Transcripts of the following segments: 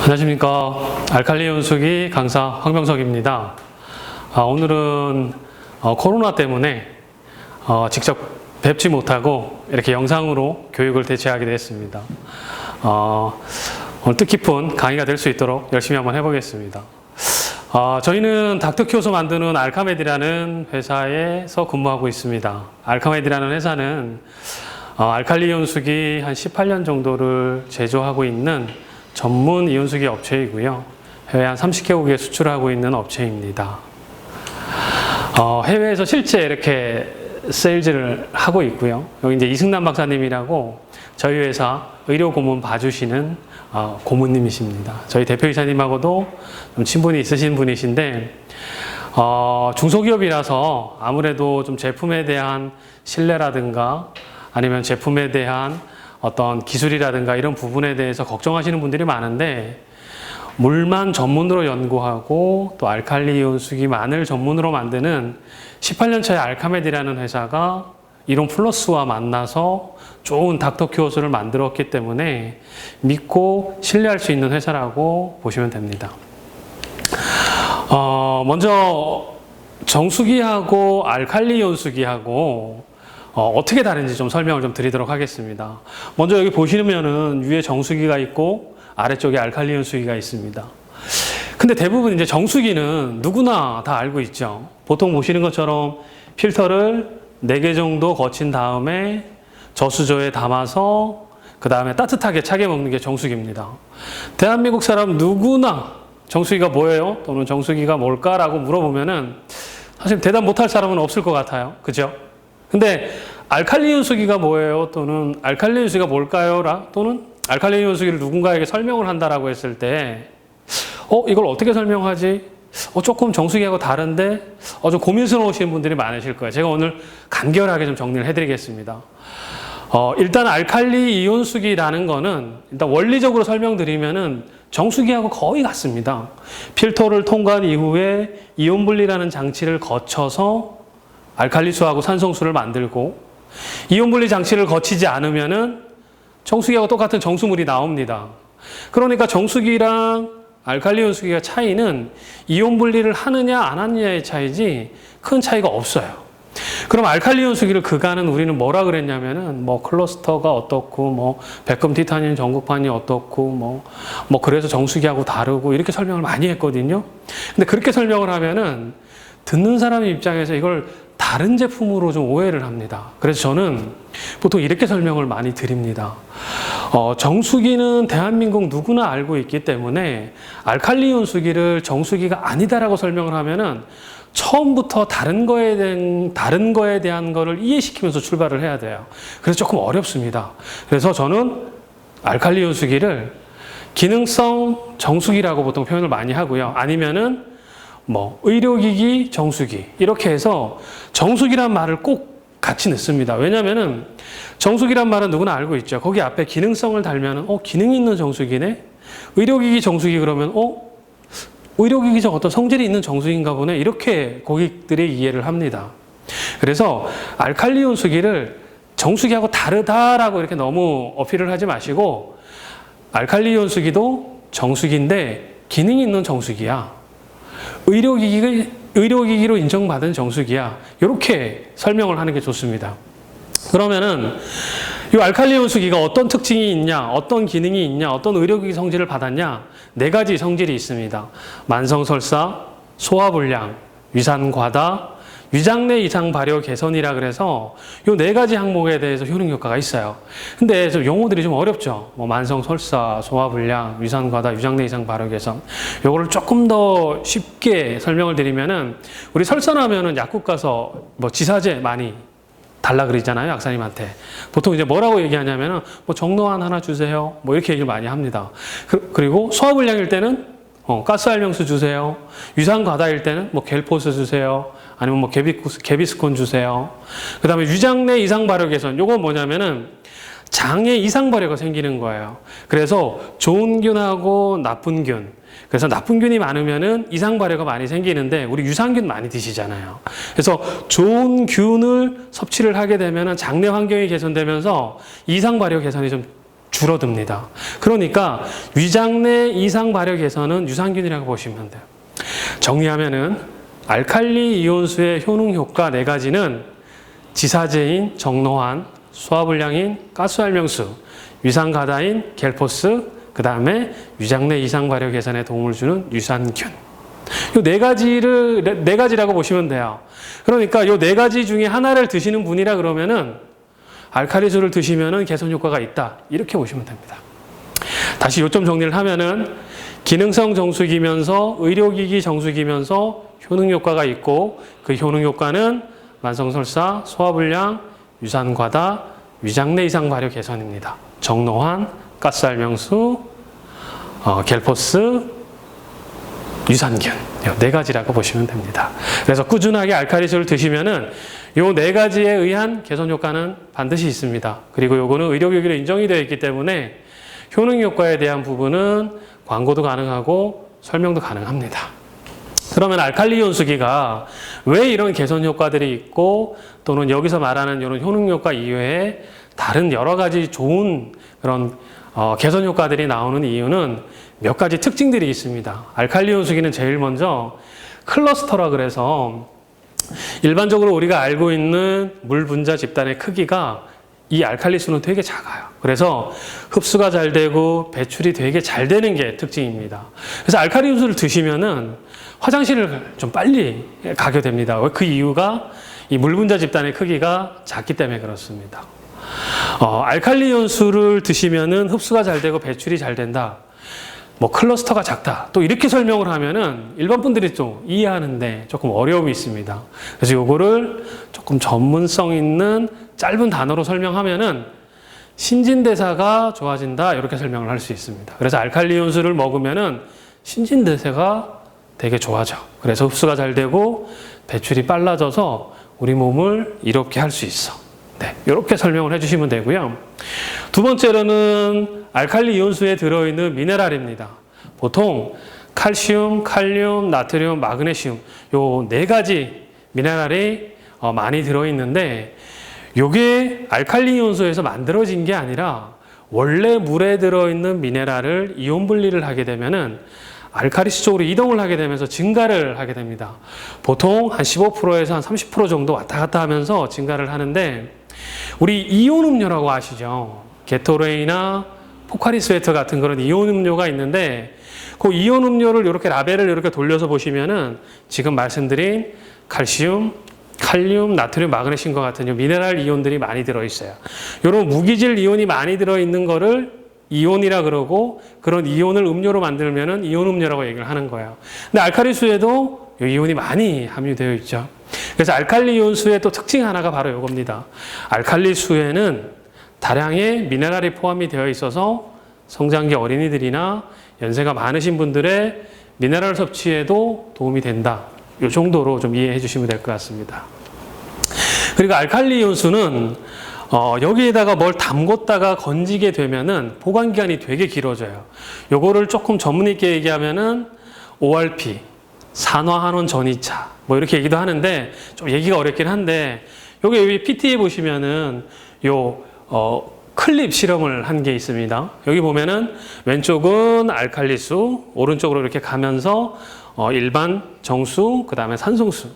안녕하십니까. 알칼리 연수기 강사 황병석입니다. 오늘은 코로나 때문에 직접 뵙지 못하고 이렇게 영상으로 교육을 대체하게 됐습니다. 오늘 뜻깊은 강의가 될 수 있도록 열심히 한번 해보겠습니다. 저희는 닥터키워서 만드는 알카메디라는 회사에서 근무하고 있습니다. 알카메디라는 회사는 알칼리 이온수기 한 18년 정도를 제조하고 있는 전문 이온수기 업체이고요. 해외 한 30개국에 수출하고 있는 업체입니다. 해외에서 실제 이렇게 세일즈를 하고 있고요. 여기 이제 이승남 박사님이라고 저희 회사 의료 고문 봐주시는 고문님이십니다. 저희 대표이사님하고도 좀 친분이 있으신 분이신데, 중소기업이라서 아무래도 좀 제품에 대한 신뢰라든가 아니면 제품에 대한 어떤 기술이라든가 이런 부분에 대해서 걱정하시는 분들이 많은데, 물만 전문으로 연구하고 또 알칼리 이온수기만을 전문으로 만드는 18년 차의 알카메디라는 회사가 이론 플러스와 만나서 좋은 닥터큐어스를 만들었기 때문에 믿고 신뢰할 수 있는 회사라고 보시면 됩니다. 먼저 정수기하고 알칼리 이온수기하고 어떻게 다른지 좀 설명을 좀 드리도록 하겠습니다. 먼저 여기 보시면은 위에 정수기가 있고 아래쪽에 알칼리 이온수기가 있습니다. 근데 대부분 이제 정수기는 누구나 다 알고 있죠. 보통 보시는 것처럼 필터를 4개 정도 거친 다음에 저수조에 담아서 그 다음에 따뜻하게 차게 먹는 게 정수기입니다. 대한민국 사람 누구나 정수기가 뭐예요? 또는 정수기가 뭘까라고 물어보면은 사실 대답 못할 사람은 없을 것 같아요. 그죠? 근데 알칼리 이온수기가 뭐예요? 또는 알칼리 이온수기가 뭘까요? 또는 알칼리 이온수기를 누군가에게 설명을 한다라고 했을 때 이걸 어떻게 설명하지? 조금 정수기하고 다른데 좀 고민스러우신 분들이 많으실 거예요. 제가 오늘 간결하게 좀 정리를 해드리겠습니다. 일단 알칼리 이온수기라는 거는 일단 원리적으로 설명드리면은 정수기하고 거의 같습니다. 필터를 통과한 이후에 이온 분리라는 장치를 거쳐서 알칼리수하고 산성수를 만들고, 이온 분리 장치를 거치지 않으면은 정수기하고 똑같은 정수물이 나옵니다. 그러니까 정수기랑 알칼리 이온수기가 차이는 이온 분리를 하느냐 안 하느냐의 차이지 큰 차이가 없어요. 그럼 알칼리 이온수기를 그간은 우리는 뭐라 그랬냐면은 클러스터가 어떻고 백금 티타늄 전구판이 어떻고 그래서 정수기하고 다르고 이렇게 설명을 많이 했거든요. 근데 그렇게 설명을 하면은 듣는 사람의 입장에서 이걸 다른 제품으로 좀 오해를 합니다. 그래서 저는 보통 이렇게 설명을 많이 드립니다. 정수기는 대한민국 누구나 알고 있기 때문에 알칼리 이온수기를 정수기가 아니다라고 설명을 하면은 처음부터 다른 거에 대한 거를 이해시키면서 출발을 해야 돼요. 그래서 조금 어렵습니다. 그래서 저는 알칼리 이온수기를 기능성 정수기라고 보통 표현을 많이 하고요. 아니면은 의료기기 정수기 이렇게 해서 정수기란 말을 꼭 같이 넣습니다. 왜냐면은 정수기란 말은 누구나 알고 있죠. 거기 앞에 기능성을 달면은 기능이 있는 정수기네. 의료기기 정수기 그러면 의료기기적 어떤 성질이 있는 정수기인가 보네. 이렇게 고객들이 이해를 합니다. 그래서 알칼리 이온수기를 정수기하고 다르다라고 이렇게 너무 어필을 하지 마시고, 알칼리 이온수기도 정수기인데 기능이 있는 정수기야. 의료기기로 인정받은 정수기야. 이렇게 설명을 하는 게 좋습니다. 그러면은 이 알칼리 이온수기가 어떤 특징이 있냐, 어떤 기능이 있냐, 어떤 의료기기 성질을 받았냐, 4가지 성질이 있습니다. 만성설사, 소화불량, 위산과다, 위장내 이상 발효 개선이라 그래서 이 4가지 항목에 대해서 효능 효과가 있어요. 근데 좀 용어들이 좀 어렵죠. 만성설사, 소화불량, 위산과다, 위장내 이상 발효 개선. 요거를 조금 더 쉽게 설명을 드리면은, 우리 설사나면은 약국 가서 지사제 많이 달라 그러잖아요, 약사님한테. 보통 이제 뭐라고 얘기하냐면은 정노안 하나 주세요. 이렇게 얘기를 많이 합니다. 그리고 소화불량일 때는 가스알명수 주세요. 위산과다일 때는 겔포스 주세요. 아니면 개비스콘 주세요. 그 다음에 위장내 이상 발효 개선. 요건 뭐냐면은 장에 이상 발효가 생기는 거예요. 그래서 좋은 균하고 나쁜 균. 그래서 나쁜 균이 많으면은 이상 발효가 많이 생기는데, 우리 유산균 많이 드시잖아요. 그래서 좋은 균을 섭취를 하게 되면은 장내 환경이 개선되면서 이상 발효 개선이 좀 줄어듭니다. 그러니까 위장내 이상 발효 개선은 유산균이라고 보시면 돼요. 정리하면은 알칼리 이온수의 효능 효과 4가지는 지사제인 정노환, 소화불량인 가스활명수, 위산가다인 겔포스, 그 다음에 위장내 이상 발효 개선에 도움을 주는 유산균. 이 4가지라고 보시면 돼요. 그러니까 이 4가지 중에 하나를 드시는 분이라 그러면은 알칼리수를 드시면은 개선 효과가 있다. 이렇게 보시면 됩니다. 다시 요점 정리를 하면은 기능성 정수기면서 의료기기 정수기면서 효능 효과가 있고 그 효능 효과는 만성설사, 소화불량, 유산과다, 위장내 이상 발효 개선입니다. 정노환, 가스활명수, 겔포스, 유산균. 이 4가지라고 보시면 됩니다. 그래서 꾸준하게 알칼리수를 드시면은 이 4가지에 의한 개선 효과는 반드시 있습니다. 그리고 요거는 의료기기로 인정이 되어 있기 때문에 효능 효과에 대한 부분은 광고도 가능하고 설명도 가능합니다. 그러면 알칼리 이온수기가 왜 이런 개선 효과들이 있고 또는 여기서 말하는 이런 효능 효과 이외에 다른 여러 가지 좋은 그런 개선 효과들이 나오는 이유는 몇 가지 특징들이 있습니다. 알칼리 이온수기는 제일 먼저 클러스터라 그래서 일반적으로 우리가 알고 있는 물 분자 집단의 크기가 이 알칼리수는 되게 작아요. 그래서 흡수가 잘 되고 배출이 되게 잘 되는 게 특징입니다. 그래서 알칼리수를 드시면은 화장실을 좀 빨리 가게 됩니다. 그 이유가 이 물 분자 집단의 크기가 작기 때문에 그렇습니다. 알칼리 이온수를 드시면은 흡수가 잘 되고 배출이 잘 된다. 뭐 클러스터가 작다. 또 이렇게 설명을 하면은 일반 분들이 좀 이해하는데 조금 어려움이 있습니다. 그래서 요거를 조금 전문성 있는 짧은 단어로 설명하면은 신진대사가 좋아진다. 이렇게 설명을 할 수 있습니다. 그래서 알칼리 이온수를 먹으면은 신진대사가 되게 좋아져. 그래서 흡수가 잘 되고 배출이 빨라져서 우리 몸을 이롭게 할 수 있어. 네, 이렇게 설명을 해주시면 되고요. 두 번째로는 알칼리 이온수에 들어있는 미네랄입니다. 보통 칼슘, 칼륨, 나트륨, 마그네슘 요 4가지 미네랄이 많이 들어있는데 요게 알칼리 이온수에서 만들어진 게 아니라 원래 물에 들어있는 미네랄을 이온 분리를 하게 되면은 알칼리수 쪽으로 이동을 하게 되면서 증가를 하게 됩니다. 보통 한 15%에서 한 30% 정도 왔다 갔다 하면서 증가를 하는데 우리 이온 음료라고 아시죠? 게토레이나 포카리 스웨터 같은 그런 이온 음료가 있는데 그 이온 음료를 이렇게 라벨을 이렇게 돌려서 보시면은 지금 말씀드린 칼슘, 칼륨, 나트륨, 마그네슘과 같은 미네랄 이온들이 많이 들어있어요. 이런 무기질 이온이 많이 들어있는 거를 이온이라 그러고 그런 이온을 음료로 만들면은 이온 음료라고 얘기를 하는 거예요. 근데 알칼리수에도 이온이 많이 함유되어 있죠. 그래서 알칼리 이온수의 또 특징 하나가 바로 이겁니다. 알칼리수에는 다량의 미네랄이 포함이 되어 있어서 성장기 어린이들이나 연세가 많으신 분들의 미네랄 섭취에도 도움이 된다. 이 정도로 좀 이해해 주시면 될 것 같습니다. 그리고 알칼리 이온수는 여기에다가 뭘 담궜다가 건지게 되면은 보관 기간이 되게 길어져요. 요거를 조금 전문 있게 얘기하면은 ORP, 산화한원 전이차 뭐 이렇게 얘기도 하는데 좀 얘기가 어렵긴 한데 여기 PT에 보시면은 클립 실험을 한 게 있습니다. 여기 보면은 왼쪽은 알칼리수, 오른쪽으로 이렇게 가면서 일반 정수, 그 다음에 산성수.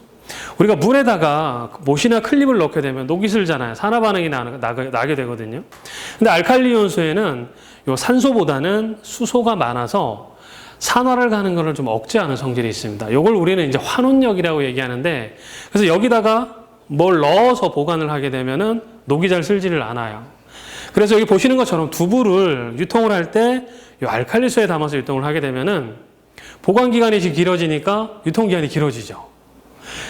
우리가 물에다가 못이나 클립을 넣게 되면 녹이 슬잖아요. 산화 반응이 나게 되거든요. 근데 알칼리 이온수에는 요 산소보다는 수소가 많아서 산화를 가는 것을 좀 억제하는 성질이 있습니다. 요걸 우리는 이제 환원력이라고 얘기하는데 그래서 여기다가 뭘 넣어서 보관을 하게 되면은 녹이 잘 슬지를 않아요. 그래서 여기 보시는 것처럼 두부를 유통을 할 때 요 알칼리수에 담아서 유통을 하게 되면은 보관 기간이 길어지니까 유통 기간이 길어지죠.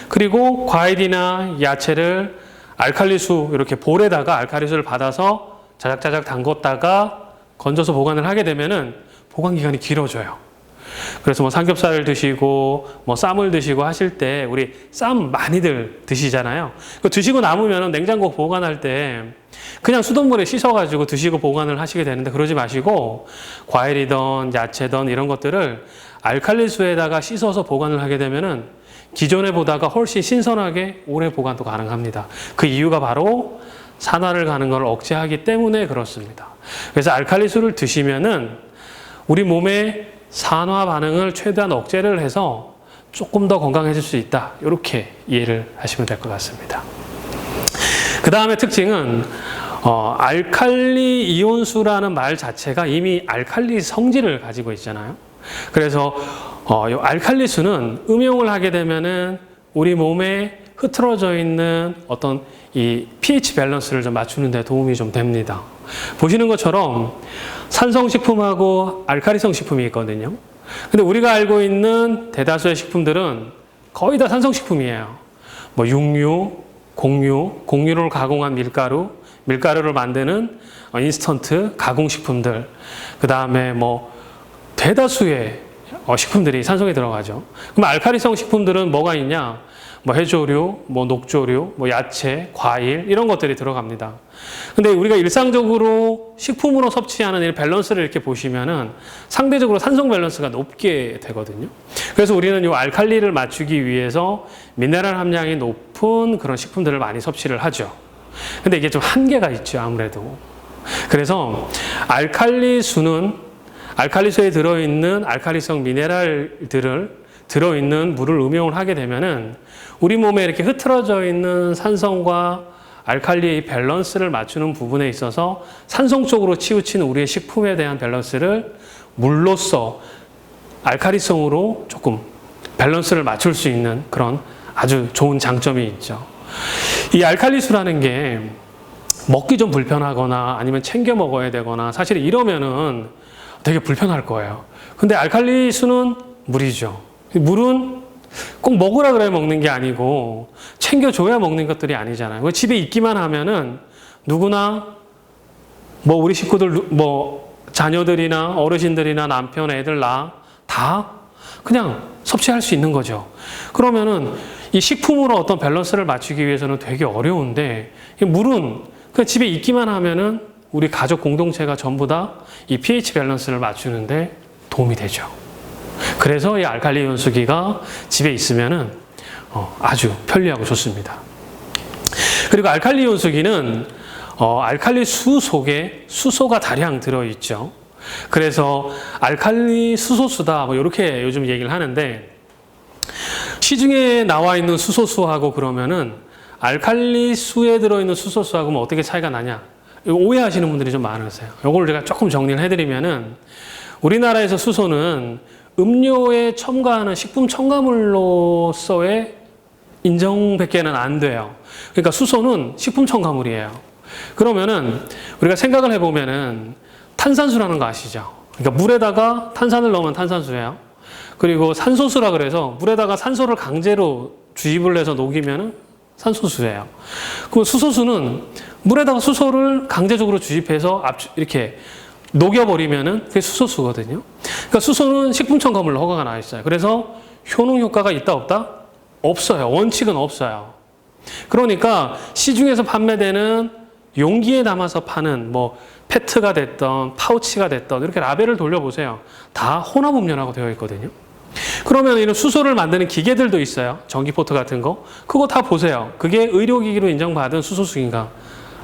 그리고 과일이나 야채를 알칼리수 이렇게 볼에다가 알칼리수를 받아서 자작자작 담궜다가 건져서 보관을 하게 되면은 보관 기간이 길어져요. 그래서 뭐 삼겹살을 드시고 뭐 쌈을 드시고 하실 때 우리 쌈 많이들 드시잖아요. 드시고 남으면 냉장고 보관할 때 그냥 수돗물에 씻어가지고 드시고 보관을 하시게 되는데 그러지 마시고 과일이든 야채든 이런 것들을 알칼리수에다가 씻어서 보관을 하게 되면은 기존에 보다가 훨씬 신선하게 오래 보관도 가능합니다. 그 이유가 바로 산화를 가는 걸 억제하기 때문에 그렇습니다. 그래서 알칼리수를 드시면은 우리 몸의 산화 반응을 최대한 억제를 해서 조금 더 건강해질 수 있다. 이렇게 이해를 하시면 될 것 같습니다. 그 다음에 특징은 알칼리 이온수라는 말 자체가 이미 알칼리 성질을 가지고 있잖아요. 그래서 이 알칼리수는 음용을 하게 되면은 우리 몸에 흐트러져 있는 어떤 이 pH 밸런스를 좀 맞추는 데 도움이 좀 됩니다. 보시는 것처럼 산성식품하고 알칼리성 식품이 있거든요. 근데 우리가 알고 있는 대다수의 식품들은 거의 다 산성식품이에요. 뭐 육류, 곡류를 가공한 밀가루, 밀가루를 만드는 인스턴트 가공식품들, 그 다음에 뭐 대다수의 식품들이 산성에 들어가죠. 그럼 알칼리성 식품들은 뭐가 있냐? 뭐 해조류, 뭐 녹조류, 뭐 야채, 과일 이런 것들이 들어갑니다. 근데 우리가 일상적으로 식품으로 섭취하는 이 밸런스를 이렇게 보시면은 상대적으로 산성 밸런스가 높게 되거든요. 그래서 우리는 이 알칼리를 맞추기 위해서 미네랄 함량이 높은 그런 식품들을 많이 섭취를 하죠. 근데 이게 좀 한계가 있죠, 아무래도. 그래서 알칼리수는 알칼리수에 들어있는 알칼리성 미네랄들을 들어있는 물을 음용을 하게 되면은 우리 몸에 이렇게 흐트러져 있는 산성과 알칼리의 밸런스를 맞추는 부분에 있어서 산성 쪽으로 치우치는 우리의 식품에 대한 밸런스를 물로써 알칼리성으로 조금 밸런스를 맞출 수 있는 그런 아주 좋은 장점이 있죠. 이 알칼리수라는 게 먹기 좀 불편하거나 아니면 챙겨 먹어야 되거나 사실 이러면은 되게 불편할 거예요. 근데 알칼리수는 물이죠. 물은 꼭 먹으라 그래야 먹는 게 아니고 챙겨줘야 먹는 것들이 아니잖아요. 집에 있기만 하면은 누구나 뭐 우리 식구들 뭐 자녀들이나 어르신들이나 남편, 애들, 나 다 그냥 섭취할 수 있는 거죠. 그러면은 이 식품으로 어떤 밸런스를 맞추기 위해서는 되게 어려운데 물은 그냥 집에 있기만 하면은 우리 가족 공동체가 전부 다 이 pH 밸런스를 맞추는데 도움이 되죠. 그래서 이 알칼리 이온수기가 집에 있으면은 아주 편리하고 좋습니다. 그리고 알칼리 이온수기는 알칼리 수 속에 수소가 다량 들어있죠. 그래서 알칼리 수소수다 뭐 이렇게 요즘 얘기를 하는데 시중에 나와 있는 수소수하고 그러면은 알칼리 수에 들어있는 수소수하고 뭐 어떻게 차이가 나냐 오해하시는 분들이 좀 많으세요. 이걸 제가 조금 정리를 해드리면은 우리나라에서 수소는 음료에 첨가하는 식품 첨가물로서의 인정밖에는 안 돼요. 그러니까 수소는 식품 첨가물이에요. 그러면은 우리가 생각을 해보면은 탄산수라는 거 아시죠? 그러니까 물에다가 탄산을 넣으면 탄산수예요. 그리고 산소수라 그래서 물에다가 산소를 강제로 주입을 해서 녹이면은 산소수예요. 그럼 수소수는 물에다가 수소를 강제적으로 주입해서 이렇게 녹여버리면은 그게 수소수거든요. 그러니까 수소는 식품 첨가물로 허가가 나와 있어요. 그래서 효능 효과가 있다 없다? 없어요. 원칙은 없어요. 그러니까 시중에서 판매되는 용기에 담아서 파는 뭐 페트가 됐던 파우치가 됐던 이렇게 라벨을 돌려보세요. 다 혼합 음료라고 되어 있거든요. 그러면 이런 수소를 만드는 기계들도 있어요. 전기포트 같은 거. 그거 다 보세요. 그게 의료기기로 인정받은 수소수기인가?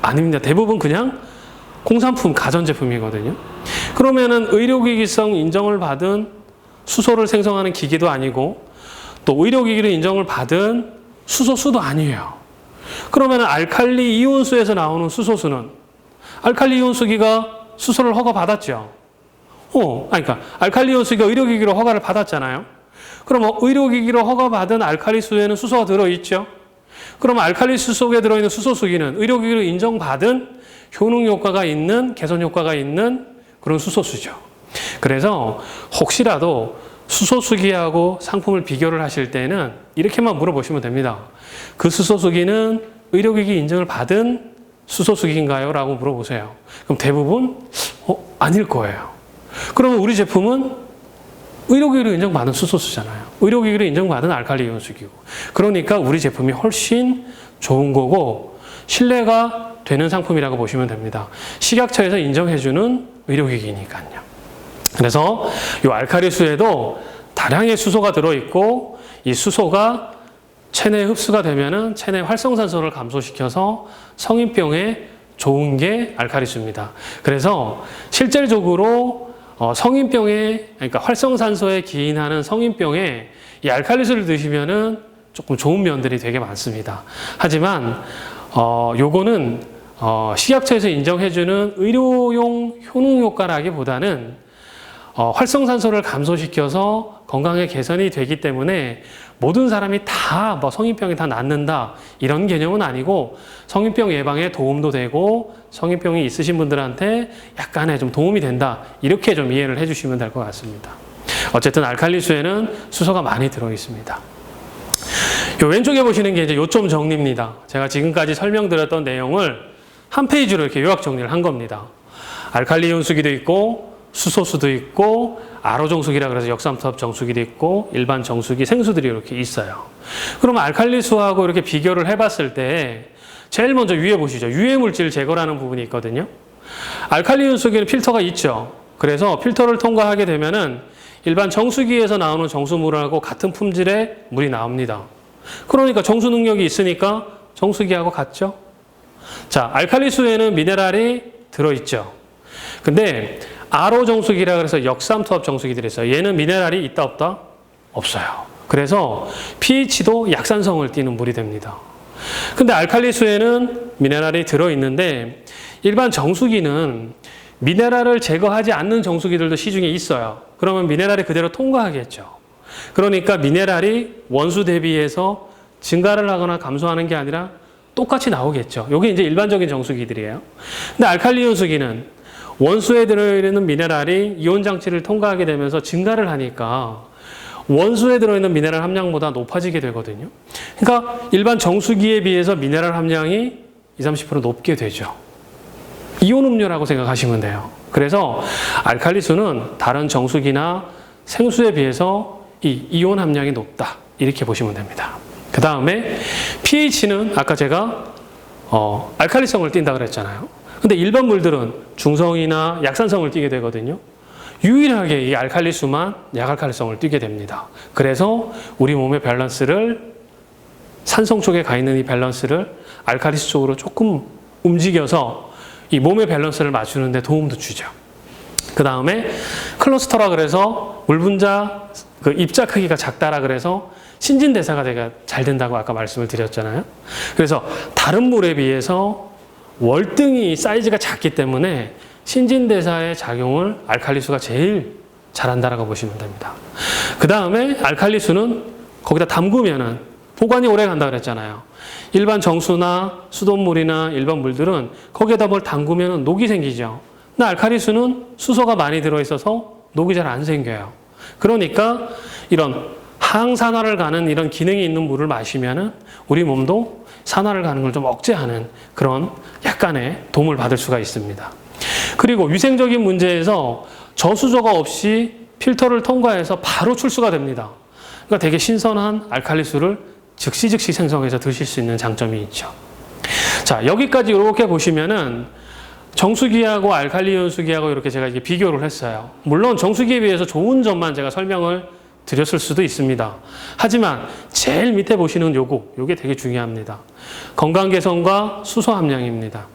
아닙니다. 대부분 그냥 공산품, 가전제품이거든요. 그러면은 의료기기성 인정을 받은 수소를 생성하는 기기도 아니고 또 의료기기로 인정을 받은 수소수도 아니에요. 그러면은 알칼리 이온수에서 나오는 수소수는 알칼리 이온수기가 수소를 허가받았죠. 그러니까 알칼리 이온수기가 의료기기로 허가를 받았잖아요. 그럼 의료기기로 허가받은 알칼리수에는 수소가 들어있죠. 그럼 알칼리수 속에 들어있는 수소수기는 의료기기로 인정받은 효능 효과가 있는, 개선 효과가 있는 그런 수소수죠. 그래서 혹시라도 수소수기하고 상품을 비교를 하실 때는 이렇게만 물어보시면 됩니다. 그 수소수기는 의료기기 인증을 받은 수소수기인가요? 라고 물어보세요. 그럼 대부분 아닐 거예요. 그러면 우리 제품은 의료기기로 인정받은 수소수잖아요. 의료기기로 인정받은 알칼리 이온수기고. 그러니까 우리 제품이 훨씬 좋은 거고 신뢰가 되는 상품이라고 보시면 됩니다. 식약처에서 인정해주는 의료기기니까요. 그래서 이 알칼리수에도 다량의 수소가 들어있고 이 수소가 체내 흡수가 되면은 체내 활성산소를 감소시켜서 성인병에 좋은 게 알칼리수입니다. 그래서 실질적으로 성인병에, 그러니까 활성산소에 기인하는 성인병에 이 알칼리수를 드시면은 조금 좋은 면들이 되게 많습니다. 하지만 요거는 식약처에서 인정해주는 의료용 효능 효과라기보다는 활성산소를 감소시켜서 건강에 개선이 되기 때문에 모든 사람이 다 성인병이 다 낫는다 이런 개념은 아니고 성인병 예방에 도움도 되고 성인병이 있으신 분들한테 약간의 좀 도움이 된다 이렇게 좀 이해를 해주시면 될 것 같습니다. 어쨌든 알칼리수에는 수소가 많이 들어 있습니다. 요 왼쪽에 보시는 게 이제 요점 정리입니다. 제가 지금까지 설명드렸던 내용을 한 페이지로 이렇게 요약 정리를 한 겁니다. 알칼리 이온수기도 있고 수소수도 있고 RO 정수기라 그래서 역삼투압 정수기도 있고 일반 정수기 생수들이 이렇게 있어요. 그러면 알칼리수하고 이렇게 비교를 해봤을 때 제일 먼저 위에 보시죠. 유해 물질 제거라는 부분이 있거든요. 알칼리 이온수기는 필터가 있죠. 그래서 필터를 통과하게 되면은 일반 정수기에서 나오는 정수물하고 같은 품질의 물이 나옵니다. 그러니까 정수 능력이 있으니까 정수기하고 같죠. 자, 알칼리수에는 미네랄이 들어있죠. 근데 RO 정수기라 그래서 역삼투압 정수기들이 있어요. 얘는 미네랄이 있다 없다? 없어요. 그래서 pH도 약산성을 띠는 물이 됩니다. 근데 알칼리수에는 미네랄이 들어있는데 일반 정수기는 미네랄을 제거하지 않는 정수기들도 시중에 있어요. 그러면 미네랄이 그대로 통과하겠죠. 그러니까 미네랄이 원수 대비해서 증가를 하거나 감소하는 게 아니라 똑같이 나오겠죠. 이게 이제 일반적인 정수기들이에요. 근데 알칼리 이온수기는 원수에 들어있는 미네랄이 이온 장치를 통과하게 되면서 증가를 하니까 원수에 들어있는 미네랄 함량보다 높아지게 되거든요. 그러니까 일반 정수기에 비해서 미네랄 함량이 20-30% 높게 되죠. 이온 음료라고 생각하시면 돼요. 그래서 알칼리수는 다른 정수기나 생수에 비해서 이 이온 함량이 높다. 이렇게 보시면 됩니다. 그 다음에 pH는 아까 제가 알칼리성을 띈다 그랬잖아요. 근데 일반 물들은 중성이나 약산성을 띠게 되거든요. 유일하게 이 알칼리수만 약알칼리성을 띠게 됩니다. 그래서 우리 몸의 밸런스를 산성 쪽에 가 있는 이 밸런스를 알칼리수 쪽으로 조금 움직여서 이 몸의 밸런스를 맞추는 데 도움도 주죠. 그 다음에 클러스터라 그래서 물 분자 그 입자 크기가 작다라 그래서 신진대사가 되게 잘 된다고 아까 말씀을 드렸잖아요. 그래서 다른 물에 비해서 월등히 사이즈가 작기 때문에 신진대사의 작용을 알칼리수가 제일 잘한다라고 보시면 됩니다. 그 다음에 알칼리수는 거기다 담그면은 보관이 오래 간다 그랬잖아요. 일반 정수나 수돗물이나 일반 물들은 거기에다 뭘 담그면 녹이 생기죠. 근데 알칼리수는 수소가 많이 들어있어서 녹이 잘 안 생겨요. 그러니까 이런 항산화를 가는 이런 기능이 있는 물을 마시면은 우리 몸도 산화를 가는 걸 좀 억제하는 그런 약간의 도움을 받을 수가 있습니다. 그리고 위생적인 문제에서 저수조가 없이 필터를 통과해서 바로 출수가 됩니다. 그러니까 되게 신선한 알칼리수를 즉시 생성해서 드실 수 있는 장점이 있죠. 자, 여기까지 이렇게 보시면은 정수기하고 알칼리 이온수기하고 이렇게 제가 이게 비교를 했어요. 물론 정수기에 비해서 좋은 점만 제가 설명을 드렸을 수도 있습니다. 하지만 제일 밑에 보시는 요게 되게 중요합니다. 건강 개선과 수소 함량입니다.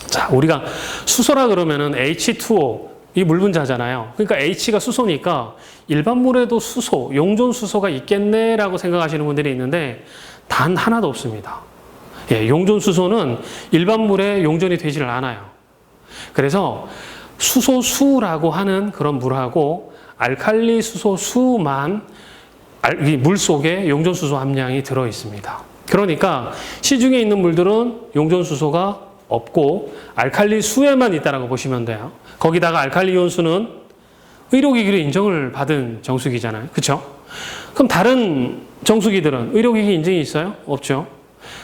자, 우리가 수소라 그러면은 H2O 이 물 분자잖아요. 그러니까 H가 수소니까 일반 물에도 수소, 용존 수소가 있겠네라고 생각하시는 분들이 있는데 단 하나도 없습니다. 예, 용존 수소는 일반 물에 용존이 되지를 않아요. 그래서 수소수라고 하는 그런 물하고 알칼리 수소수만 이 물 속에 용존수소 함량이 들어 있습니다. 그러니까 시중에 있는 물들은 용존수소가 없고 알칼리 수에만 있다라고 보시면 돼요. 거기다가 알칼리 이온수는 의료기기로 인정을 받은 정수기잖아요. 그렇죠? 그럼 다른 정수기들은 의료기기 인증이 있어요? 없죠.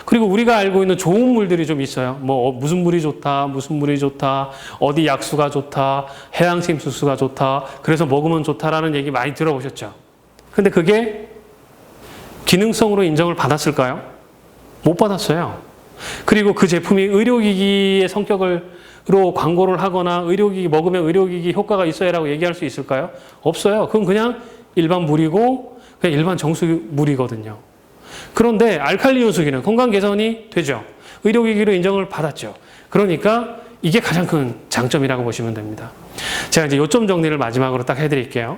그리고 우리가 알고 있는 좋은 물들이 좀 있어요. 뭐 무슨 물이 좋다, 무슨 물이 좋다, 어디 약수가 좋다, 해양생수수가 좋다, 그래서 먹으면 좋다라는 얘기 많이 들어보셨죠? 근데 그게 기능성으로 인정을 받았을까요? 못 받았어요. 그리고 그 제품이 의료기기의 성격으로 광고를 하거나 의료기기 먹으면 의료기기 효과가 있어요라고 얘기할 수 있을까요? 없어요. 그건 그냥 일반 물이고 그냥 일반 정수물이거든요. 그런데 알칼리 이온수기는 건강 개선이 되죠. 의료기기로 인정을 받았죠. 그러니까 이게 가장 큰 장점이라고 보시면 됩니다. 제가 이제 요점 정리를 마지막으로 딱 해드릴게요.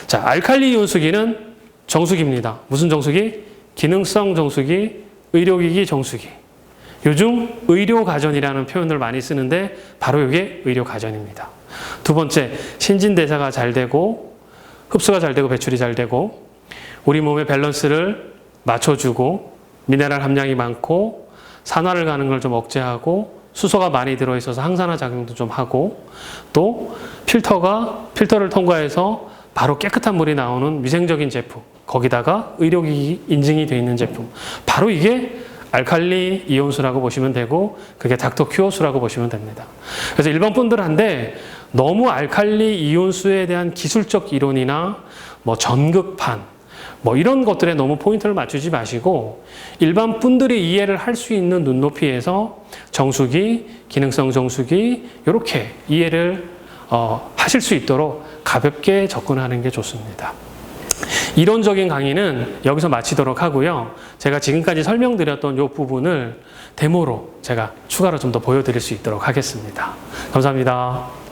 자, 알칼리 이온수기는 정수기입니다. 무슨 정수기? 기능성 정수기, 의료기기 정수기. 요즘 의료가전이라는 표현을 많이 쓰는데 바로 이게 의료가전입니다. 두 번째, 신진대사가 잘 되고 흡수가 잘 되고 배출이 잘 되고 우리 몸의 밸런스를 맞춰주고 미네랄 함량이 많고 산화를 가는 걸 좀 억제하고 수소가 많이 들어있어서 항산화 작용도 좀 하고 또 필터를 통과해서 바로 깨끗한 물이 나오는 위생적인 제품 거기다가 의료기기 인증이 되어 있는 제품 바로 이게 알칼리 이온수라고 보시면 되고 그게 닥터 큐어수라고 보시면 됩니다. 그래서 일반 분들한테 너무 알칼리 이온수에 대한 기술적 이론이나 뭐 전극판 뭐 이런 것들에 너무 포인트를 맞추지 마시고 일반 분들이 이해를 할 수 있는 눈높이에서 정수기, 기능성 정수기 이렇게 이해를 하실 수 있도록 가볍게 접근하는 게 좋습니다. 이론적인 강의는 여기서 마치도록 하고요. 제가 지금까지 설명드렸던 이 부분을 데모로 제가 추가로 좀 더 보여드릴 수 있도록 하겠습니다. 감사합니다.